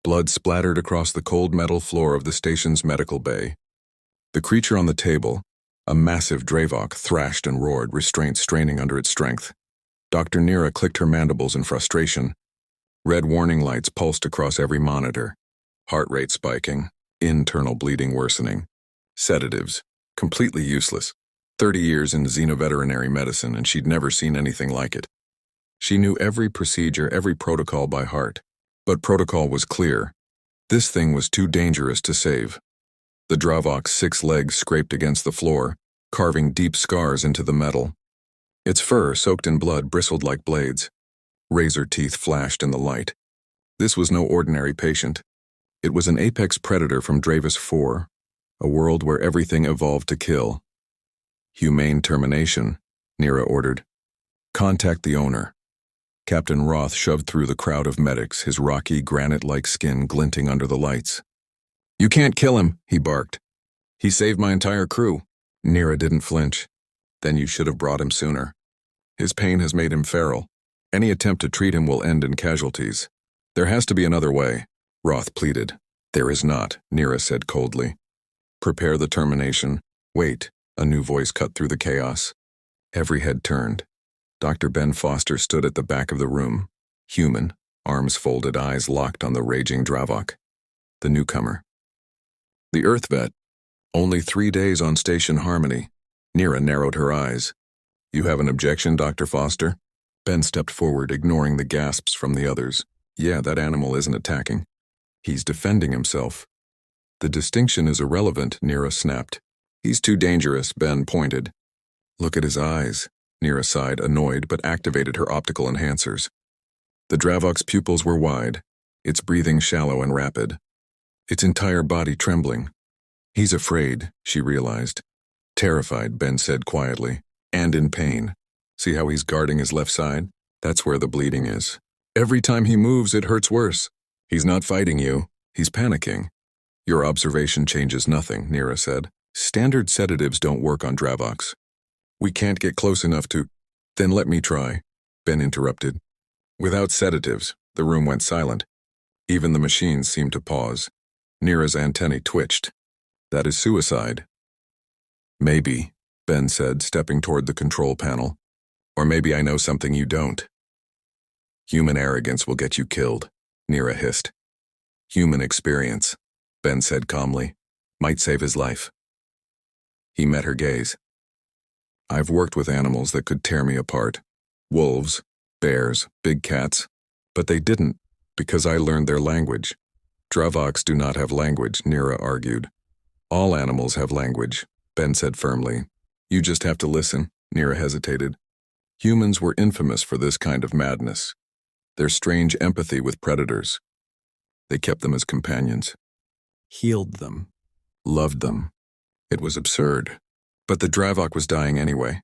Blood splattered across the cold metal floor of the station's medical bay. The creature on the table, a massive Dravok, thrashed and roared, restraint straining under its strength. Dr. Nira clicked her mandibles in frustration. Red warning lights pulsed across every monitor. Heart rate spiking, internal bleeding worsening. Sedatives, completely useless. 30 years in xenoveterinary medicine, and she'd never seen anything like it. She knew every procedure, every protocol by heart. But protocol was clear. This thing was too dangerous to save. The Dravok's 6 legs scraped against the floor, carving deep scars into the metal. Its fur, soaked in blood, bristled like blades. Razor teeth flashed in the light. This was no ordinary patient. It was an apex predator from Dravis 4, a world where everything evolved to kill. Humane termination, Nira ordered. Contact the owner. Captain Roth shoved through the crowd of medics, his rocky, granite-like skin glinting under the lights. "You can't kill him," he barked. "He saved my entire crew." Nira didn't flinch. "Then you should have brought him sooner. His pain has made him feral. Any attempt to treat him will end in casualties. There has to be another way," Roth pleaded. "There is not," Nira said coldly. "Prepare the termination. Wait," a new voice cut through the chaos. Every head turned. Dr. Ben Foster stood at the back of the room, human, arms folded, eyes locked on the raging Dravok. The newcomer. The Earth vet. Only 3 days on Station Harmony. Nira narrowed her eyes. "You have an objection, Dr. Foster?" Ben stepped forward, ignoring the gasps from the others. "Yeah, that animal isn't attacking. He's defending himself." "The distinction is irrelevant," Nira snapped. "He's too dangerous," Ben pointed. "Look at his eyes." Nira sighed, annoyed, but activated her optical enhancers. The Dravok's pupils were wide, its breathing shallow and rapid, its entire body trembling. "He's afraid," she realized. "Terrified," Ben said quietly, "and in pain. See how he's guarding his left side? That's where the bleeding is. Every time he moves, it hurts worse. He's not fighting you. He's panicking." "Your observation changes nothing," Nira said. "Standard sedatives don't work on Dravoks. We can't get close enough to—" "Then let me try," Ben interrupted. Without sedatives, the room went silent. Even the machines seemed to pause. Nira's antennae twitched. "That is suicide." "Maybe," Ben said, stepping toward the control panel. "Or maybe I know something you don't." "Human arrogance will get you killed," Nira hissed. "Human experience," Ben said calmly, "might save his life." He met her gaze. "I've worked with animals that could tear me apart. Wolves, bears, big cats. But they didn't, because I learned their language." "Dravoks do not have language," Nira argued. "All animals have language," Ben said firmly. "You just have to listen," Nira hesitated. "Humans were infamous for this kind of madness. Their strange empathy with predators. They kept them as companions. Healed them. Loved them. It was absurd. But the Dravok was dying anyway."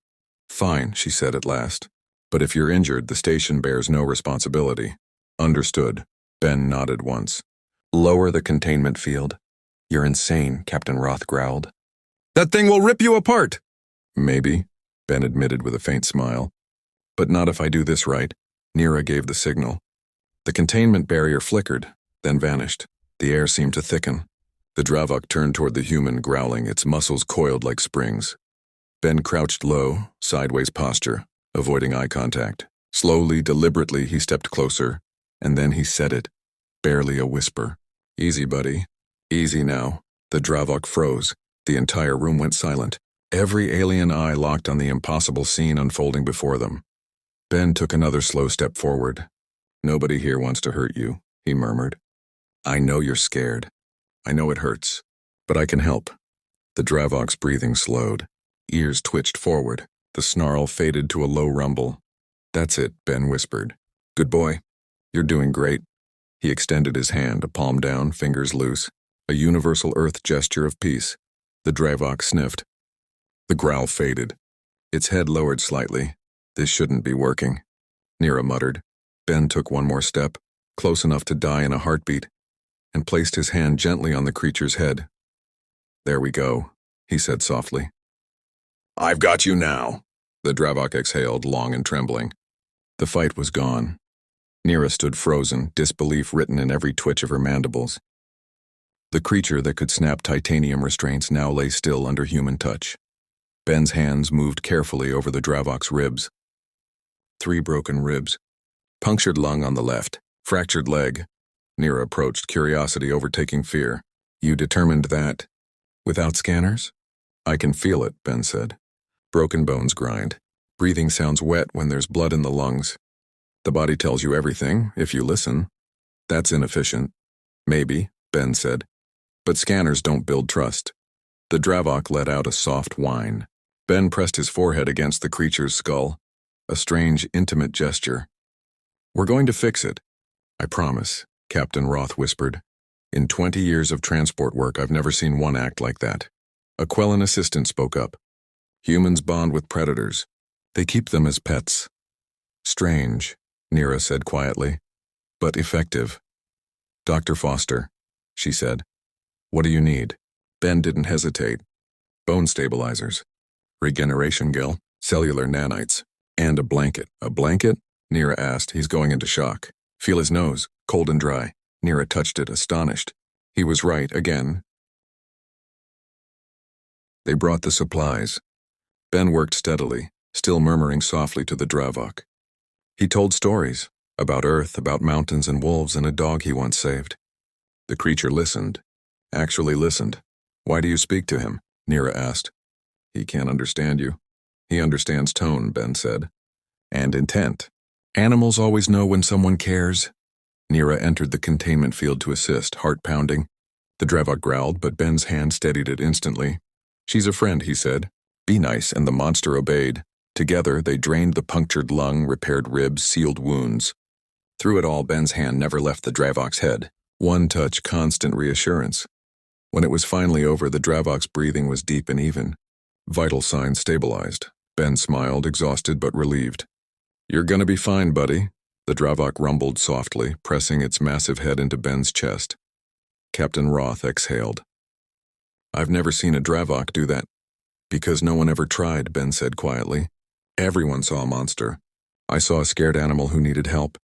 "Fine," she said at last. "But if you're injured, the station bears no responsibility." "Understood." Ben nodded once. "Lower the containment field." "You're insane," Captain Roth growled. "That thing will rip you apart!" "Maybe," Ben admitted with a faint smile. "But not if I do this right." Nira gave the signal. The containment barrier flickered, then vanished. The air seemed to thicken. The Dravok turned toward the human, growling, its muscles coiled like springs. Ben crouched low, sideways posture, avoiding eye contact. Slowly, deliberately, he stepped closer, and then he said it, barely a whisper. "Easy, buddy. Easy now." The Dravok froze. The entire room went silent. Every alien eye locked on the impossible scene unfolding before them. Ben took another slow step forward. "Nobody here wants to hurt you," he murmured. "I know you're scared. I know it hurts. But I can help." The Dravok's breathing slowed. Ears twitched forward. The snarl faded to a low rumble. "That's it," Ben whispered. "Good boy. You're doing great." He extended his hand, a palm down, fingers loose. A universal earth gesture of peace. The Dravok sniffed. The growl faded. Its head lowered slightly. "This shouldn't be working," Nira muttered. Ben took one more step, close enough to die in a heartbeat, and placed his hand gently on the creature's head. "There we go," he said softly. "I've got you now," the Dravok exhaled, long and trembling. The fight was gone. Nira stood frozen, disbelief written in every twitch of her mandibles. The creature that could snap titanium restraints now lay still under human touch. Ben's hands moved carefully over the Dravok's ribs. 3 broken ribs. Punctured lung on the left. Fractured leg. Nira approached, curiosity overtaking fear. You determined that? Without scanners? I can feel it, Ben said. Broken bones grind. Breathing sounds wet when there's blood in the lungs. The body tells you everything, if you listen. That's inefficient. Maybe, Ben said. But scanners don't build trust. The Dravok let out a soft whine. Ben pressed his forehead against the creature's skull. A strange, intimate gesture. We're going to fix it. I promise, Captain Roth whispered. In 20 years of transport work, I've never seen one act like that. A Quellan assistant spoke up. Humans bond with predators. They keep them as pets. Strange, Nira said quietly, but effective. Dr. Foster, she said. What do you need? Ben didn't hesitate. Bone stabilizers. Regeneration gel, cellular nanites, and a blanket. A blanket? Nira asked. He's going into shock. Feel his nose, cold and dry. Nira touched it, astonished. He was right again. They brought the supplies. Ben worked steadily, still murmuring softly to the Dravok. He told stories, about Earth, about mountains and wolves and a dog he once saved. The creature listened. Actually listened. Why do you speak to him? Nira asked. He can't understand you. He understands tone, Ben said. And intent. Animals always know when someone cares. Nira entered the containment field to assist, heart pounding. The Dravok growled, but Ben's hand steadied it instantly. She's a friend, he said. Be nice, and the monster obeyed. Together, they drained the punctured lung, repaired ribs, sealed wounds. Through it all, Ben's hand never left the Dravok's head. One touch, constant reassurance. When it was finally over, the Dravok's breathing was deep and even. Vital signs stabilized. Ben smiled, exhausted but relieved. You're gonna be fine, buddy. The Dravok rumbled softly, pressing its massive head into Ben's chest. Captain Roth exhaled. I've never seen a Dravok do that. Because no one ever tried, Ben said quietly. Everyone saw a monster. I saw a scared animal who needed help.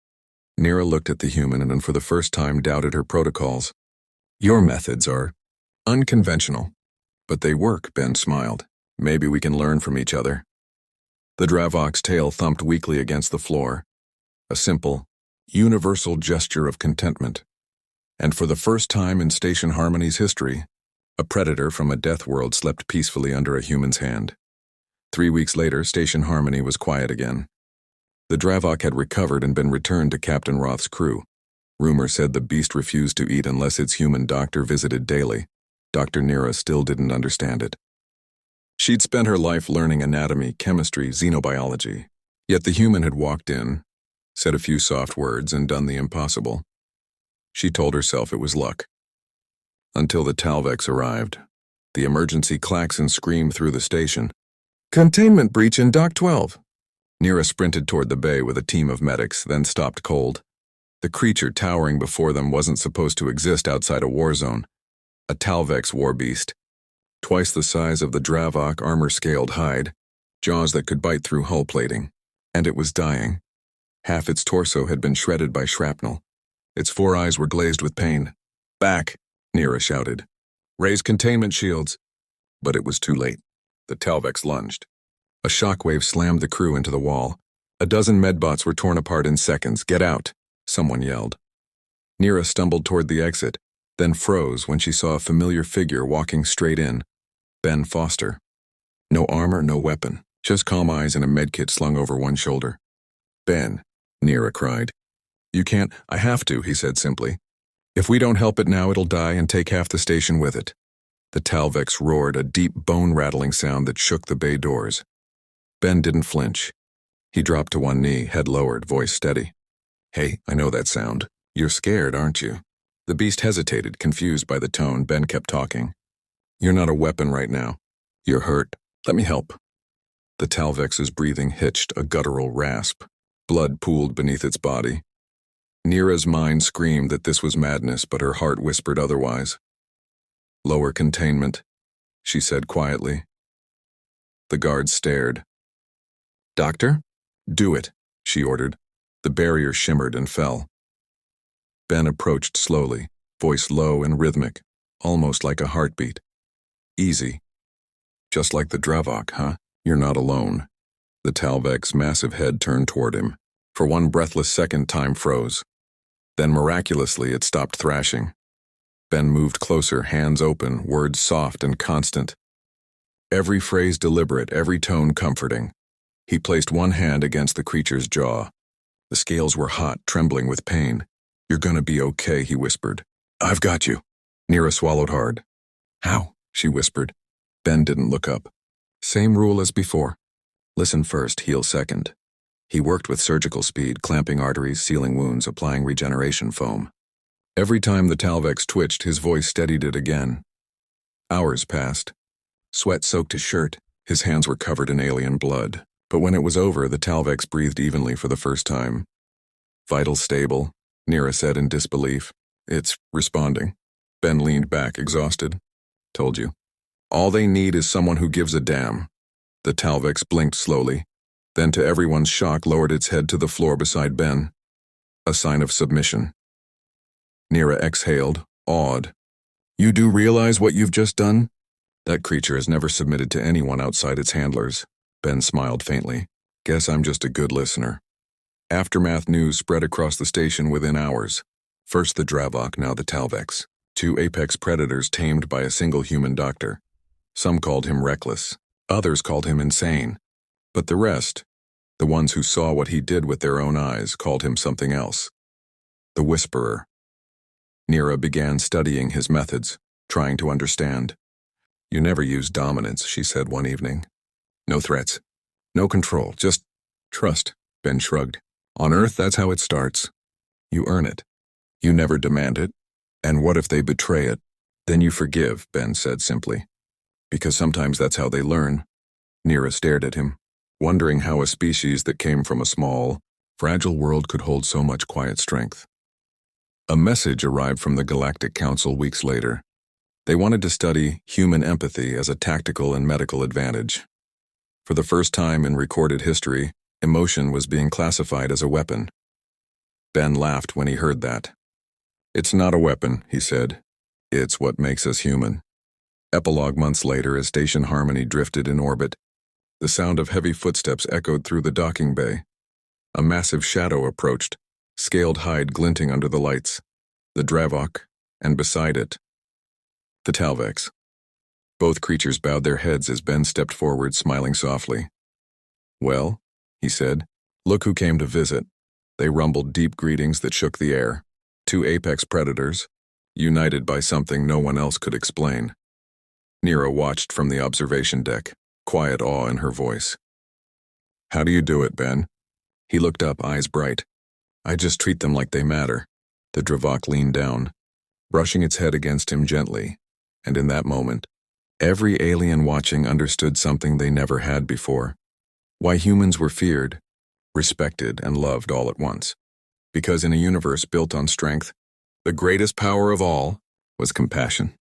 Nira looked at the human and for the first time doubted her protocols. Your methods are unconventional. But they work, Ben smiled. Maybe we can learn from each other. The Dravok's tail thumped weakly against the floor. A simple, universal gesture of contentment. And for the first time in Station Harmony's history, a predator from a death world slept peacefully under a human's hand. 3 weeks later, Station Harmony was quiet again. The Dravok had recovered and been returned to Captain Roth's crew. Rumor said the beast refused to eat unless its human doctor visited daily. Dr. Nira still didn't understand it. She'd spent her life learning anatomy, chemistry, xenobiology. Yet the human had walked in, said a few soft words, and done the impossible. She told herself it was luck. Until the Talvex arrived. The emergency klaxon screamed through the station. Containment breach in Dock 12. Nira sprinted toward the bay with a team of medics, then stopped cold. The creature towering before them wasn't supposed to exist outside a war zone. A Talvex war beast. Twice the size of the Dravok, armor-scaled hide, jaws that could bite through hull plating. And it was dying. Half its torso had been shredded by shrapnel. Its 4 eyes were glazed with pain. Back, Nira shouted. Raise containment shields. But it was too late. The Talvex lunged. A shockwave slammed the crew into the wall. A dozen medbots were torn apart in seconds. Get out, someone yelled. Nira stumbled toward the exit, then froze when she saw a familiar figure walking straight in. Ben Foster. No armor, no weapon, just calm eyes and a medkit slung over one shoulder. Ben, Nira cried. You can't. I have to, he said simply. If we don't help it now, it'll die and take half the station with it. The Talvex roared, a deep bone-rattling sound that shook the bay doors. Ben didn't flinch. He dropped to one knee, head lowered, voice steady. Hey, I know that sound. You're scared, aren't you? The beast hesitated, confused by the tone. Ben kept talking. You're not a weapon right now. You're hurt. Let me help. The Talvex's breathing hitched, a guttural rasp. Blood pooled beneath its body. Nira's mind screamed that this was madness, but her heart whispered otherwise. Lower containment, she said quietly. The guard stared. Doctor? Do it, she ordered. The barrier shimmered and fell. Ben approached slowly, voice low and rhythmic, almost like a heartbeat. Easy. Just like the Dravok, huh? You're not alone. The Talvek's massive head turned toward him. For one breathless second, time froze. Then miraculously it stopped thrashing. Ben moved closer, hands open, words soft and constant. Every phrase deliberate, every tone comforting. He placed one hand against the creature's jaw. The scales were hot, trembling with pain. "You're gonna be okay," he whispered. "I've got you." Nira swallowed hard. "How?" she whispered. Ben didn't look up. Same rule as before. Listen first, heal second. He worked with surgical speed, clamping arteries, sealing wounds, applying regeneration foam. Every time the Talvex twitched, his voice steadied it again. Hours passed. Sweat soaked his shirt. His hands were covered in alien blood. But when it was over, the Talvex breathed evenly for the first time. "Vitals stable," Nira said in disbelief. "It's responding." Ben leaned back, exhausted. "Told you. All they need is someone who gives a damn." The Talvex blinked slowly, then to everyone's shock lowered its head to the floor beside Ben. A sign of submission. Nira exhaled, awed. "You do realize what you've just done?" "That creature has never submitted to anyone outside its handlers." Ben smiled faintly. "Guess I'm just a good listener." Aftermath news spread across the station within hours. First the Dravok, now the Talvex. Two apex predators tamed by a single human doctor. Some called him reckless. Others called him insane. But the rest, the ones who saw what he did with their own eyes, called him something else. The Whisperer. Nira began studying his methods, trying to understand. "You never use dominance," she said one evening. "No threats. No control. Just trust." Ben shrugged. "On Earth, that's how it starts. You earn it. You never demand it. And what if they betray it? Then you forgive," Ben said simply. "Because sometimes that's how they learn." Nira stared at him, wondering how a species that came from a small, fragile world could hold so much quiet strength. A message arrived from the Galactic Council weeks later. They wanted to study human empathy as a tactical and medical advantage. For the first time in recorded history, emotion was being classified as a weapon. Ben laughed when he heard that. "It's not a weapon," he said. "It's what makes us human." Epilogue months later as Station Harmony drifted in orbit. The sound of heavy footsteps echoed through the docking bay. A massive shadow approached, scaled hide glinting under the lights. The Dravok, and beside it, the Talvex. Both creatures bowed their heads as Ben stepped forward, smiling softly. "Well," he said, "look who came to visit." They rumbled deep greetings that shook the air. Two apex predators, united by something no one else could explain. Nira watched from the observation deck, quiet awe in her voice. "How do you do it, Ben?" He looked up, eyes bright. "I just treat them like they matter." The Dravok leaned down, brushing its head against him gently, and in that moment, every alien watching understood something they never had before. Why humans were feared, respected, and loved all at once. Because in a universe built on strength, the greatest power of all was compassion.